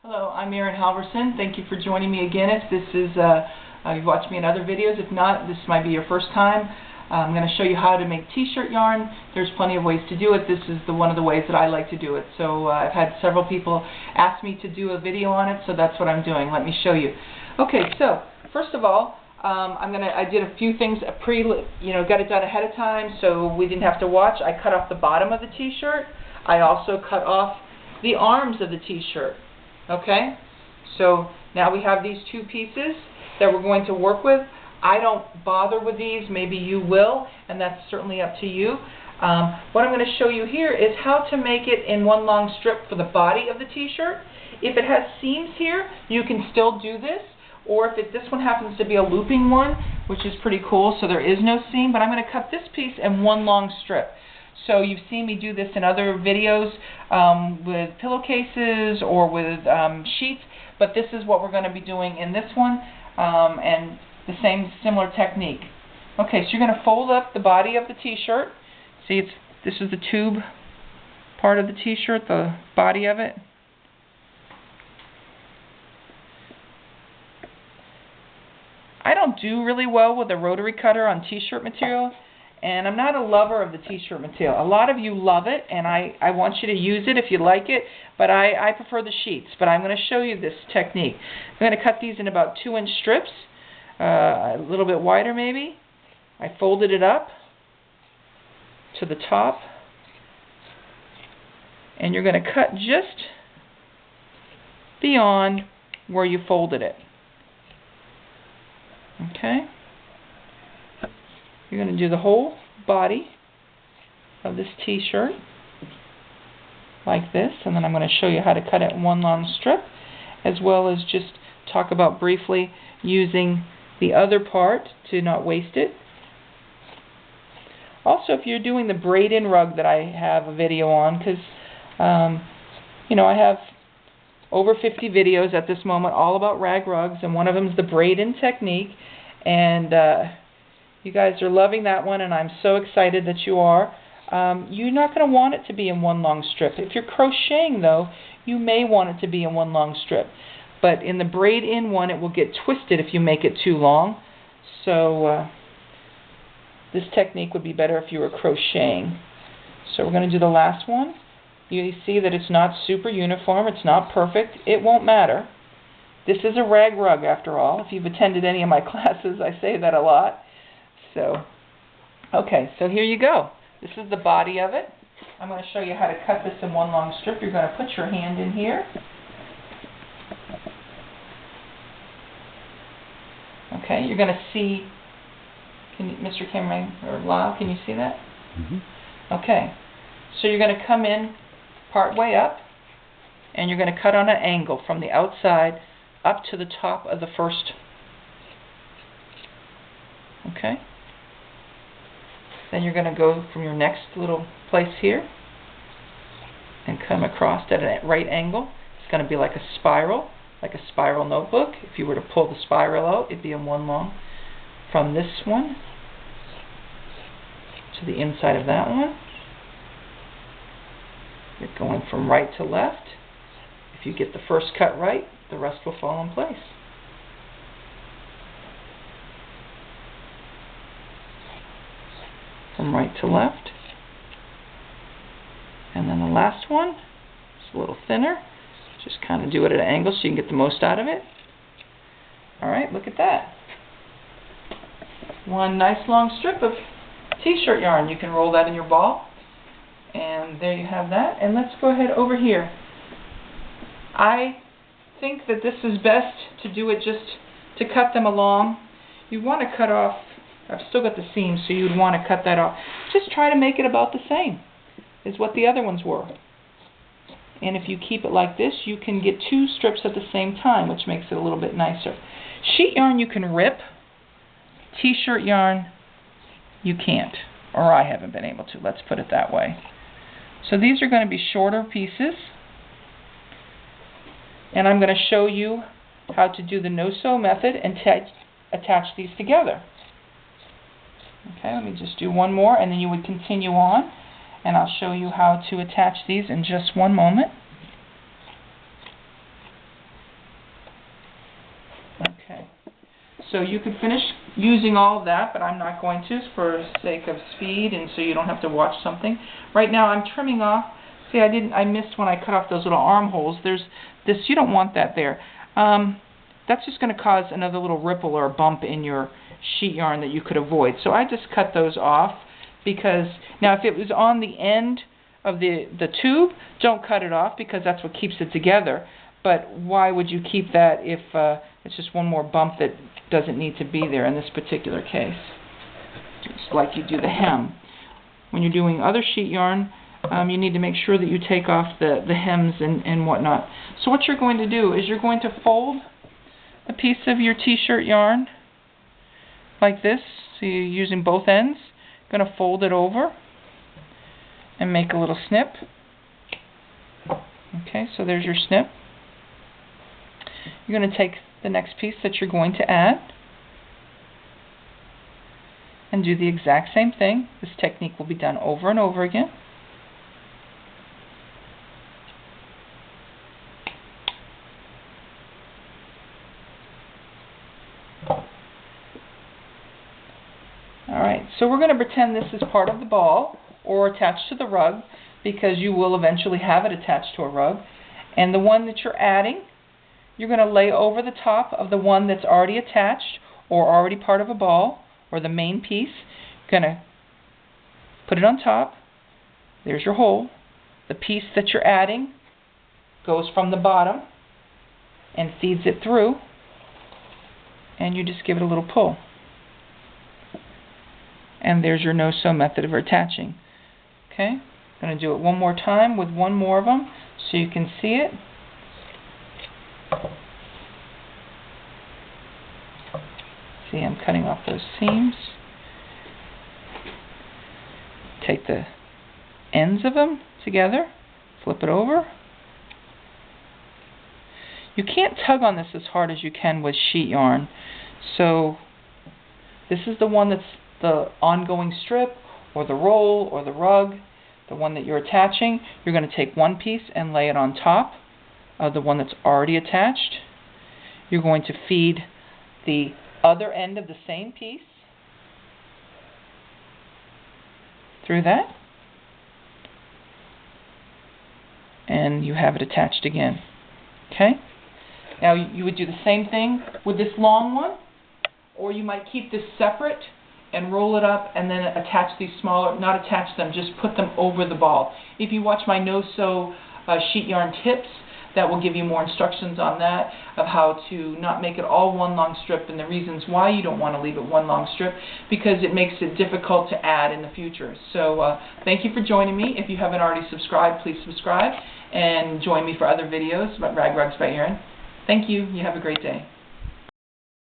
Hello, I'm Erin Halvorsen. Thank you for joining me again. If this is, you've watched me in other videos. If not, this might be your first time. I'm going to show you how to make t-shirt yarn. There's plenty of ways to do it. This is one of the ways that I like to do it. So I've had several people ask me to do a video on it, so that's what I'm doing. Let me show you. Okay, so first of all, I did a few things got it done ahead of time, so we didn't have to watch. I cut off the bottom of the t-shirt. I also cut off the arms of the t-shirt. Okay, so now we have these two pieces that we're going to work with. I don't bother with these, maybe you will, and that's certainly up to you. What I'm going to show you here is how to make it in one long strip for the body of the t-shirt. If it has seams here, you can still do this, or if this one happens to be a looping one, which is pretty cool, so there is no seam, but I'm going to cut this piece in one long strip. So you've seen me do this in other videos with pillowcases or with sheets, but this is what we're going to be doing in this one, and the same similar technique. Okay, so you're going to fold up the body of the t-shirt. See, this is the tube part of the t-shirt, the body of it. I don't do really well with a rotary cutter on t-shirt material. And I'm not a lover of the t-shirt material. A lot of you love it, and I want you to use it if you like it, but I prefer the sheets. But I'm going to show you this technique. I'm going to cut these in about 2-inch strips, a little bit wider maybe. I folded it up to the top, and you're going to cut just beyond where you folded it. Okay? You're going to do the whole body of this t-shirt like this, and then I'm going to show you how to cut it in one long strip, as well as just talk about briefly using the other part to not waste it. Also, if you're doing the braid-in rug that I have a video on, because I have over 50 videos at this moment all about rag rugs, and one of them is the braid-in technique, and you guys are loving that one, and I'm so excited that you are. You're not going to want it to be in one long strip. If you're crocheting, though, you may want it to be in one long strip. But in the braid-in one, it will get twisted if you make it too long. So this technique would be better if you were crocheting. So we're going to do the last one. You see that it's not super uniform. It's not perfect. It won't matter. This is a rag rug, after all. If you've attended any of my classes, I say that a lot. So, okay, so here you go. This is the body of it. I'm going to show you how to cut this in one long strip. You're going to put your hand in here. Okay, you're going to see, Mr. Cameron or Lyle, can you see that? Mm-hmm. Okay, so you're going to come in part way up, and you're going to cut on an angle from the outside up to the top of the first. Okay. Then you're going to go from your next little place here and come across at a right angle. It's going to be like a spiral notebook. If you were to pull the spiral out, it'd be in one long. From this one to the inside of that one. You're going from right to left. If you get the first cut right, the rest will fall in place. From right to left. And then the last one is a little thinner. Just kind of do it at an angle so you can get the most out of it. Alright, look at that. One nice long strip of t-shirt yarn. You can roll that in your ball. And there you have that. And let's go ahead over here. I think that this is best to do it just to cut them along. You want to cut off, I've still got the seam, so you'd want to cut that off. Just try to make it about the same as what the other ones were. And if you keep it like this, you can get 2 strips at the same time, which makes it a little bit nicer. Sheet yarn you can rip. T-shirt yarn you can't, or I haven't been able to. Let's put it that way. So these are going to be shorter pieces. And I'm going to show you how to do the no-sew method and attach these together. Okay, let me just do one more, and then you would continue on, and I'll show you how to attach these in just one moment. Okay. So you could finish using all of that, but I'm not going to for sake of speed and so you don't have to watch something. Right now I'm trimming off. See, I missed when I cut off those little armholes. There's this, you don't want that there. That's just going to cause another little ripple or a bump in your sheet yarn that you could avoid. So I just cut those off because, now if it was on the end of the tube, don't cut it off because that's what keeps it together. But why would you keep that if it's just one more bump that doesn't need to be there in this particular case? Just like you do the hem. When you're doing other sheet yarn, you need to make sure that you take off the hems and whatnot. So what you're going to do is you're going to fold a piece of your t-shirt yarn like this. So you're using both ends. Going to fold it over and make a little snip. Okay, so there's your snip. You're going to take the next piece that you're going to add and do the exact same thing. This technique will be done over and over again. Alright, so we're going to pretend this is part of the ball or attached to the rug because you will eventually have it attached to a rug. And the one that you're adding, you're going to lay over the top of the one that's already attached or already part of a ball or the main piece. You're going to put it on top. There's your hole. The piece that you're adding goes from the bottom and feeds it through, and you just give it a little pull. And there's your no-sew method of attaching. Okay, I'm going to do it one more time with one more of them so you can see it. See, I'm cutting off those seams. Take the ends of them together, flip it over. You can't tug on this as hard as you can with sheet yarn. So this is the one that's the ongoing strip or the roll or the rug, the one that you're attaching. You're going to take one piece and lay it on top of the one that's already attached. You're going to feed the other end of the same piece through that, and you have it attached again. Okay? Now you would do the same thing with this long one, or you might keep this separate and roll it up and then attach these smaller, not attach them, just put them over the ball. If you watch my no-sew sheet yarn tips, that will give you more instructions on that, of how to not make it all one long strip and the reasons why you don't want to leave it one long strip, because it makes it difficult to add in the future. So thank you for joining me. If you haven't already subscribed, please subscribe and join me for other videos about Rag Rugs by Erin. Thank you. You have a great day.